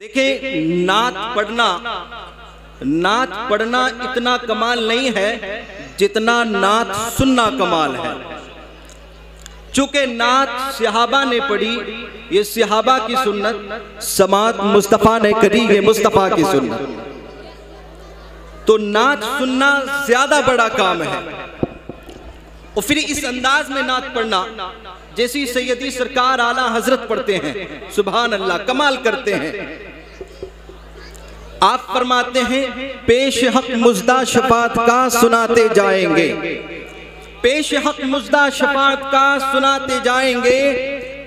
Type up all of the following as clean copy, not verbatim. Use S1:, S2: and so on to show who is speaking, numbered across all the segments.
S1: دیکھیں نعت پڑھنا اتنا کمال نہیں ہے جتنا نعت سننا کمال ہے. چونکہ نعت صحابہ نے پڑھی، یہ صحابہ کی سنت، سماعت مصطفیٰ نے کری، یہ مصطفیٰ کی سنت. تو نعت سننا زیادہ بڑا کام ہے، اور پھر اس انداز میں نعت پڑھنا جیسی سیدی سرکار اعلیٰ حضرت پڑھتے ہیں، سبحان اللہ، کمال کرتے ہیں. آپ فرماتے ہیں پیش حق مزدہ شفاعت کا سناتے جائیں گے، پیش حق مزدہ شفاعت کا سناتے جائیں گے،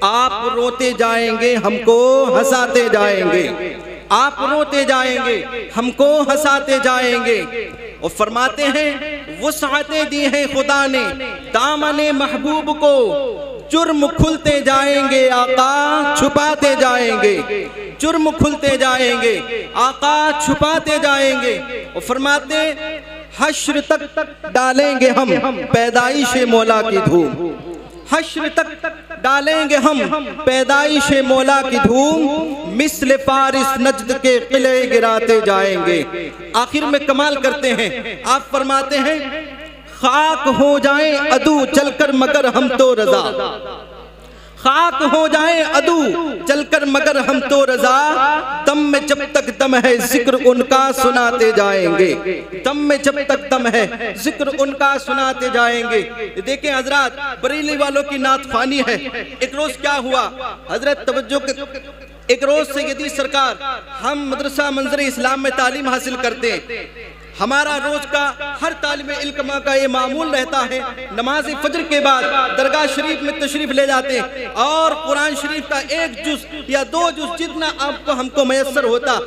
S1: آپ روتے جائیں گے ہم کو ہنساتے جائیں گے، آپ روتے جائیں گے ہم کو ہنساتے جائیں گے. اور فرماتے ہیں وسعتیں دی ہیں خدا نے دامن محبوب کو، جرم کھلتے جائیں گے آقا چھپاتے جائیں گے، جرم کھلتے جائیں گے آقا چھپاتے جائیں گے. اور فرماتے حشر تک ڈالیں گے ہم پیدائش مولا کی دھوم، حشر تک ڈالیں گے ہم پیدائش مولا کی دھوم، مثل فارس نجد کے قلعے گراتے جائیں گے. آخر میں کمال کرتے ہیں، آپ فرماتے ہیں خاک ہو جائیں عدو چل کر مگر ہم تو رضا، خاک ہو جائیں عدو چل کر مگر ہم تو رضا، دم میں جب تک دم ہے ذکر ان کا سناتے جائیں گے، دم میں جب تک دم ہے ذکر ان کا سناتے جائیں گے. دیکھیں حضرات، بریلی والوں کی نعت خوانی ہے. ایک روز کیا ہوا حضرت توجہ کے، ایک روز سیدی سرکار، ہم مدرسہ منظر اسلام میں تعلیم حاصل کرتے ہیں، ہمارا روز کا ہر طالب علم کا یہ معمول رہتا ہے نماز فجر کے بعد درگاہ شریف میں تشریف لے جاتے ہیں اور قرآن شریف کا ایک جز یا دو جز جتنا آپ کو ہم کو میسر ہوتا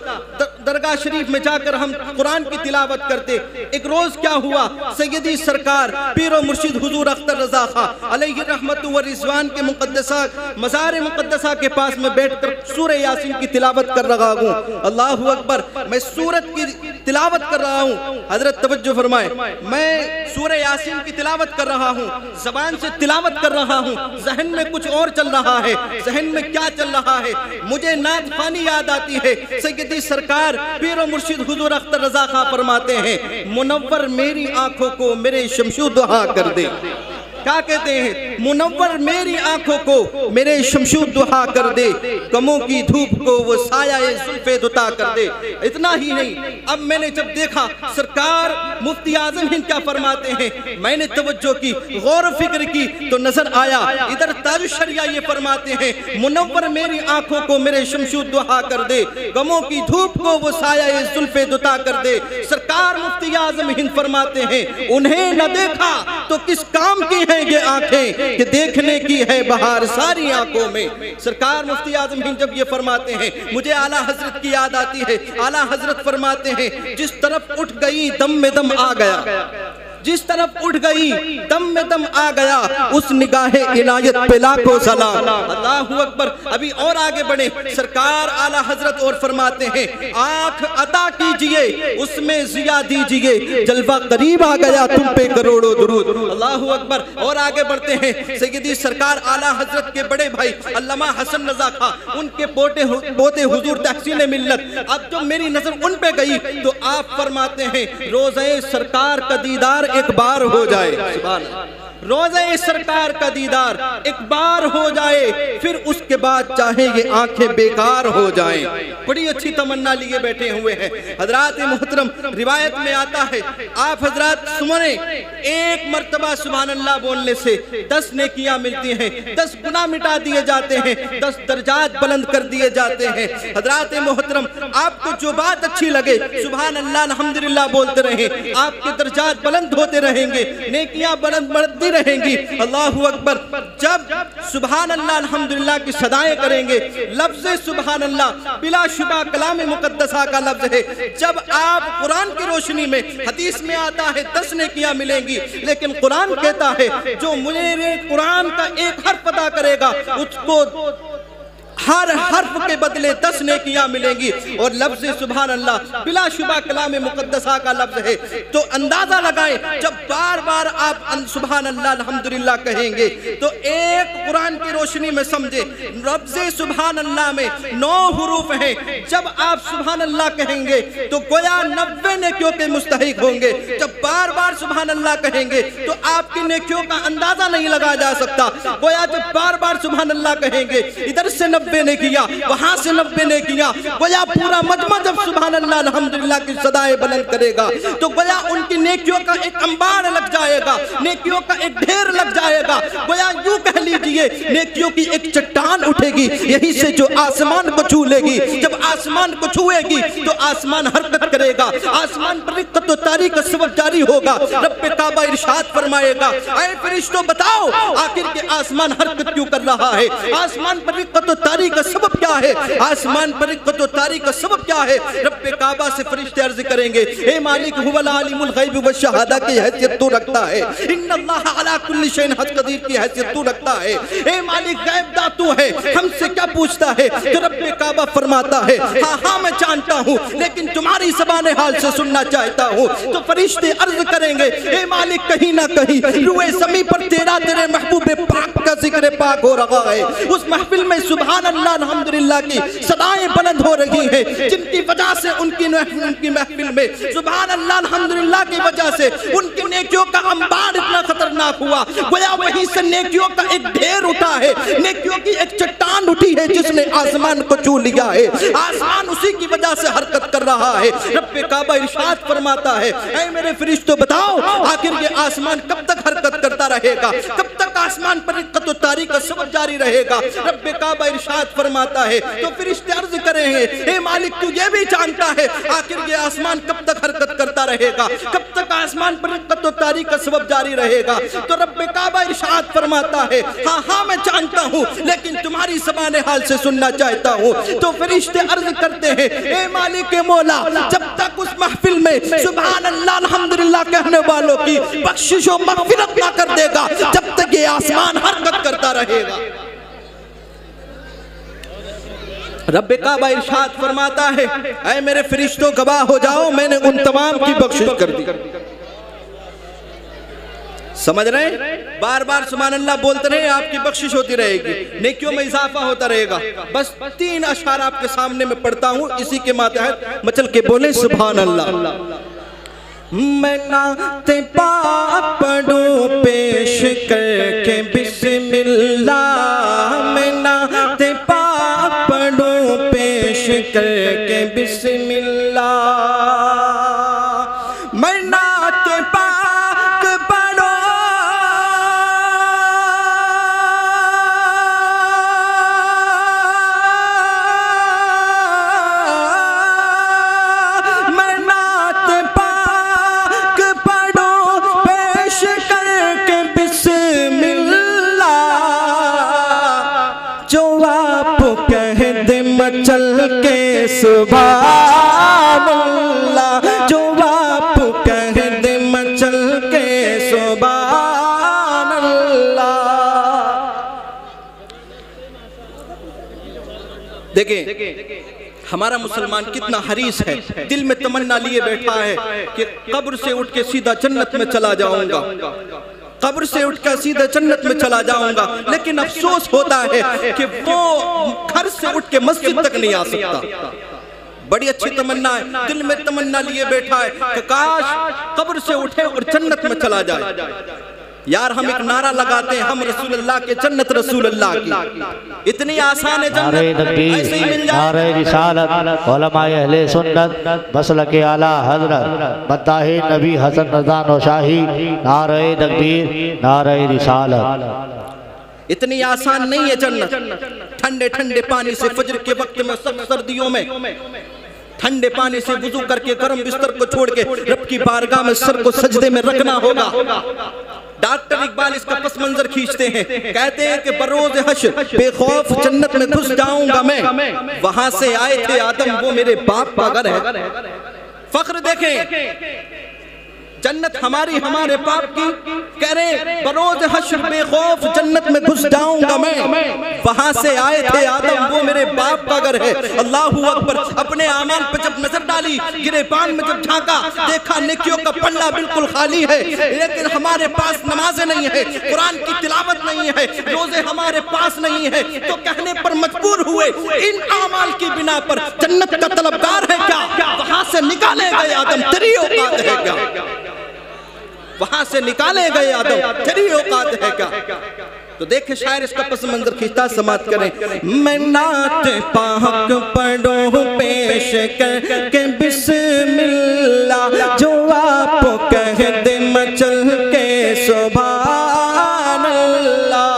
S1: درگاہ شریف میں جا کر ہم قرآن کی تلاوت کرتے. ایک روز کیا ہوا، سیدی سرکار پیر و مرشد حضور اختر رضا خان علیہ رحمت و رضوان کے مقدسہ مزار مقدسہ کے پاس میں بیٹھ کر سورہ یاسین کی تلاوت کر رہا ہوں. اللہ اکبر، میں سورت کی تلاوت کر رہا ہوں. حضرت توجہ فرمائے، میں سورہ یاسین کی تلاوت کر رہا ہوں، زبان سے تلاوت کر رہا ہوں، ذہن میں کچھ اور چل رہا ہے. ذہن میں کیا چل رہا ہے؟ مجھے نعت خوانی یاد آتی ہے. سیدی سرکار پیر و مرشد حضور اختر رضا خان فرماتے ہیں منور میری آنکھوں کو میرے شمشو دہا کر دے. کیا کہتے ہیں؟ منور میری آنکھوں کو میرے شمشو دہا کر دے، کموں کی دھوپ کو وہ سایہ زلف دتا کر دے. اتنا ہی نہیں، اب میں نے جب دیکھا سرکار مفتی اعظم ہند کیا فرماتے ہیں، میں نے توجہ کی، غور و فکر کی تو نظر آیا ادھر تاج الشریعہ یہ فرماتے ہیں منور میری آنکھوں کو میرے شمشو دہا کر دے، کموں کی دھوپ کو وہ سایہ زلف دتا کر دے. سرکار مفتی اعظم ہند فرماتے ہیں انہیں نہ دیکھا تو کس کام کی ہے یہ آنکھیں کہ دیکھنے کی ہے بہار ساری آنکھوں میں. سرکار مفتی اعظم ہند جب یہ فرماتے ہیں مجھے اعلیٰ حضرت کی یاد آتی ہے. اعلیٰ حضرت فرماتے ہیں جس طرف اٹھ گئی دم میں دم آ گیا، جس طرف اٹھ گئی دم میں دم آ گیا، اس نگاہ عنایت پہ لاکھوں سلام. اللہ اکبر. ابھی اور آگے بڑھیں، سرکار اعلیٰ حضرت اور فرماتے ہیں آنکھ عطا کیجئے اس میں ضیاء دیجئے، جلوہ قریب آ گیا تم پہ کروڑوں درود. اللہ اکبر. اور آگے بڑھتے ہیں، سیدی سرکار اعلیٰ حضرت کے بڑے بھائی علامہ حسن رضا خان، ان کے پوتے حضور تحسین ملت. اب جب میری نظر ان پہ گئی تو آپ فرماتے ہیں روزہ سرکار کا دیدار ایک بار ہو جائے، سبحان اللہ، روزہ سرکار کا دیدار ایک بار ہو جائے، پھر اس کے بعد چاہے یہ آنکھیں بیکار ہو جائیں. بڑی اچھی تمنا لیے بیٹھے ہوئے ہیں حضرات محترم. روایت میں آتا ہے آپ حضرات سنیں، ایک مرتبہ سبحان اللہ بولنے سے 10 نیکیاں ملتی ہیں، 10 گناہ مٹا دیے جاتے ہیں، 10 درجات بلند کر دیے جاتے ہیں. حضرات محترم، آپ کو جو بات اچھی لگے سبحان اللہ الحمدللہ بولتے رہیں، آپ کے درجات بلند ہوتے رہیں گے، نیکیاں بلند بڑھتی رہیں گی. اللہ اکبر. جب سبحان اللہ الحمدللہ کی صدائیں کریں گے، لفظ سبحان اللہ بلا شبہ کلام مقدسہ کا لفظ ہے. جب آپ قرآن کی روشنی میں، حدیث میں آتا ہے 10 نیکیاں ملیں گی، لیکن قرآن کہتا ہے جو مجھے قرآن کا ایک حرف ادا کرے گا اس کو ہر حرف کے بدلے 10 نیکیاں ملیں گی. اور لفظ سبحان اللہ بلا شبہ کلام مقدسہ کا لفظ ہے. تو اندازہ لگائیں جب بار بار آپ سبحان اللہ الحمدللہ کہیں گے تو ایک قرآن کی روشنی میں سمجھے لفظ سبحان اللہ میں 9 حروف ہیں. جب آپ سبحان اللہ کہیں گے تو گویا 90 نیکیوں کے مستحق ہوں گے. جب بار بار سبحان اللہ کہیں گے تو آپ کی نیکیوں کا اندازہ نہیں لگا جا سکتا. گویا جب بار بار سبحان اللہ کہیں گے ادھر سے 90 نے کیا وہاں سے 90 نے کیا. گویا پورا مجمع جب سبحان اللہ الحمدللہ کی صدائیں بلند کرے گا تو گویا ان کی نیکیوں کا ایک انبار لگ جائے گا, نیکیوں کا ایک ڈھیر لگ جائے گا. گویا یوں کہہ لیجئے نیکیوں کی ایک چٹان اٹھے گی یہی سے جو آسمان کو چھو لے گی. جب آسمان کو چھوئے گی تو آسمان حرکت کرے گا, آسمان پر رقت و تاری کا سبب جاری ہوگا. رب کعبہ ارشاد فرمائے گا اے فرشتوں بتاؤ آخر کے آسمان حرکت کیوں کر رہا ہے, آسمان پر رقت و تاری کا سبب کیا ہے, آسمان پر رقت و تاری کا سبب کیا ہے. رب کعبہ سے فرشتے عرض کریں گے اے مالک هو العالم الغیب والشہادہ کی حیثیت تو رکھتا ہے, ان اللہ علی کل شیء قدیر کی حیثیت تو رکھتا ہے. اے مالک غیب داں تو ہے, ہم سے کیا پوچھتا ہے. تو رب کعبہ فرماتا ہے ہاں ہاں میں جانتا ہوں لیکن تمہاری زبان حال سے سننا چاہتا ہوں. تو فرشتے عرض کریں گے اے مالک کہیں نہ کہیں روئے زمین پر تیرے محبوب پاک کا ذکر پاک ہو رہا ہے. اس محفل میں سبحان اللہ الحمدللہ کی صدائیں بلند ہو رہی ہیں جن کی وجہ سے ان کی محفل میں سبحان اللہ الحمدللہ کی وجہ سے ان کی نیکیوں کا انبار اتنا خطرناک ہوا. گویا وہیں سے نیکیوں کا ایک ڈھیر اٹھا ہے, نیکیوں کی ایک چٹان اٹھی ہے جس نے آسمان کو چھو لیا ہے. آسمان اسی کی وجہ سے حرکت کر رہا ہے. رب کعبہ ارشاد فرماتا ہے اے میرے فرشتوں بتاؤ آخر یہ آسمان کب تک حرکت کرتا رہے گا, کب تک آسمان پر رقت و تاری کا سبب جاری رہے گا. رب کعبہ ارشاد فرماتا ہے تو فرشتے عرض کریں گے اے مالک تو یہ بھی جانتا ہے آخر یہ آسمان کب تک حرکت کرتا رہے گا, کب تک آسمان پر رقت و تاری کا سبب جاری رہے گا. تو رب کعبہ ارشاد فرماتا ہے ہاں ہاں میں جانتا ہوں لیکن تمہاری زبان حال سے سننا چاہتا ہوں. تو فرشتے عرض کرتے ہیں اے مالک مولا جب تک اس محفل میں سبحان اللہ الحمدللہ کہنے والوں کی بخشش و مغفرت نہ کر دے گا جب تک یہ آسمان حرکت کرتا رہے گا. رب کعبہ ارشاد فرماتا ہے اے میرے فرشتوں گواہ ہو جاؤ میں نے ان تمام کی بخشش کر دی. سمجھ رہے ہیں, بار بار سبحان اللہ بولتے رہے آپ کی بخشش ہوتی رہے گی, نیکیوں میں اضافہ ہوتا رہے گا. بس 3 اشعار آپ کے سامنے میں پڑھتا ہوں اسی کے ماتحت مچل کے بولیں سبحان اللہ. میں نعت پاک پڑھوں پیش کر کے بسم اللہ, میں نعت پاک پڑھوں پیش کر کے بسم اللہ, میں نعت پاک پڑھوں میں نعت پاک پڑھوں پیش کر کے بسم اللہ, جو آپ کہہ دے مچل کے سبحان اللہ, جو آپ کہہ دے مچل کے سبحان اللہ. دیکھیں ہمارا مسلمان کتنا حریص ہے, دل میں تمنا لیے بیٹھا ہے کہ قبر سے اٹھ کے سیدھا جنت میں چلا جاؤں گا, قبر سے اٹھ کر سیدھے جنت میں چلا جاؤں گا. لیکن افسوس ہوتا ہے کہ وہ گھر سے اٹھ کے مسجد تک نہیں آ سکتا. بڑی اچھی تمنا ہے, دل میں تمنا لیے بیٹھا ہے کہ کاش قبر سے اٹھے اور جنت میں چلا جائے. یار ہم ایک نعرہ لگاتے ہیں ہم رسول اللہ کے جنت رسول اللہ کی, اتنی آسان ہے جنت ایسے ہی مل جائے.
S2: نعرہ رسالت علماء اہل سنت مسلک اعلی حضرت مداحِ نبی حسن رضا نوشاہی, نعرہ تکبیر نعرہ رسالت.
S1: اتنی آسان نہیں ہے جنت. ٹھنڈے ٹھنڈے پانی سے فجر کے وقت میں سخت سردیوں میں ٹھنڈے پانی سے وضو کر کے گرم بستر کو چھوڑ کے رب کی بارگاہ میں سر کو سجدے میں رکھنا ہوگا. ڈاکٹر اقبال اس کا پس منظر کھینچتے ہیں, کہتے ہیں کہ بروز حشر بے خوف جنت میں گھس جاؤں گا میں, وہاں سے آئے تھے آدم وہ میرے باپ کا گھر ہے. فخر دیکھیں جنت ہماری ہمارے باپ کی، کہہ رہے بروز حشر بے خوف جنت میں گھس جاؤں گا میں، وہاں سے آئے تھے آدم وہ میرے باپ کا گھر ہے۔ اللہ اکبر، اپنے اعمال پہ جب نظر ڈالی، گریبان میں جب جھانکا، دیکھا نیکیوں کا پلہ بالکل خالی ہے، لیکن ہمارے پاس نمازیں نہیں ہے، قرآن کی تلاوت نہیں ہے، روزے ہمارے پاس نہیں ہے، تو کہنے پر مجبور ہوئے ان اعمال کی بنا پر جنت کا طلبگار ہے کیا؟ وہاں سے نکالے گئے آدم تیری اوقات ہے کیا؟ وہاں سے نکالے گئے آدم تیری اوقات ہے کیا؟ تو دیکھیں شاعر اس کا پس منظر کھینچتا، سماعت کریں۔ میں نعت پاک پڑھوں پیش کر کے بسم اللہ، جو آپ کہہ دے مچل کے سبحان اللہ،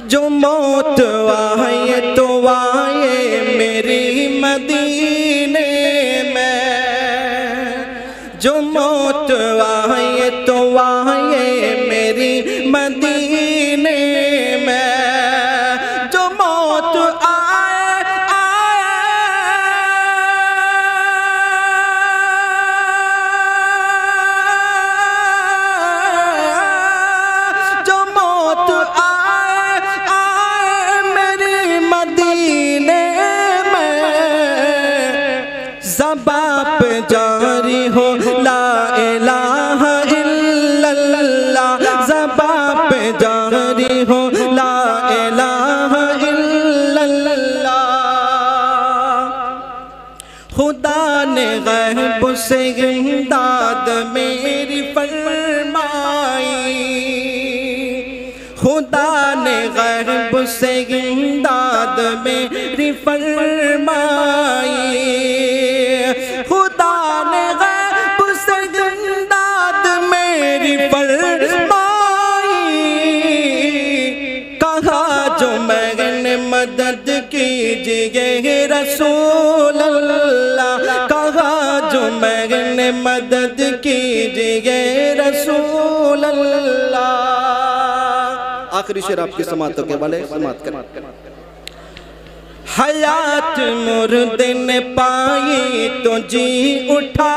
S1: جو موت آئے تو آئے میری مدینے میں، جو موت آئے تو آئے میری مدینے میں، جو موت آئے جو موت آئے میری مدینے میں، زباں پہ جاری ہو لا الہ الا اللہ، زباں پہ جاری ہو لا الہ الا اللہ۔ خدا نے غیب سے امداد میری فرمائی، خدا نے غیب سے امداد میری فرمائی، خدا نے غیب سے امداد میری فرمائی، کہا جو میں نے مدد کیجئے رسول اللہ، کہا جو میں نے مدد کیجئے رسول اللہ۔ آخری شعر آپ کی سماعتوں کے والے سماعت کریں۔ حیات مرد نے پائی تو جی اٹھا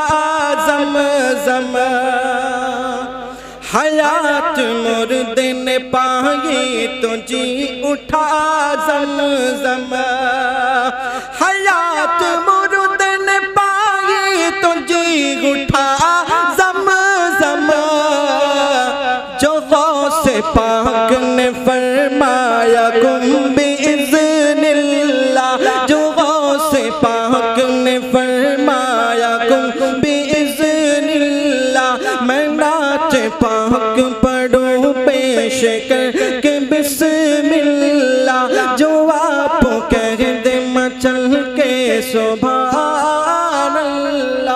S1: زمزم، حیات مرد نے پائی تو جی اٹھا زمزم، حیات مرد نے پائی تو جی اٹھا زمزم، جو غوث پاک نے فرمایا کن بِإِذْنِ اللہ، جو غوث پاک نے فرمایا کن بِإِذْنِ اللہ، میں نعت پاک پڑھوں پیش کر کے بسم اللہ، جو آپ کہہ دے مچل کے سبحان اللہ۔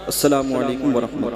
S1: السلام علیکم ورحمۃ اللہ۔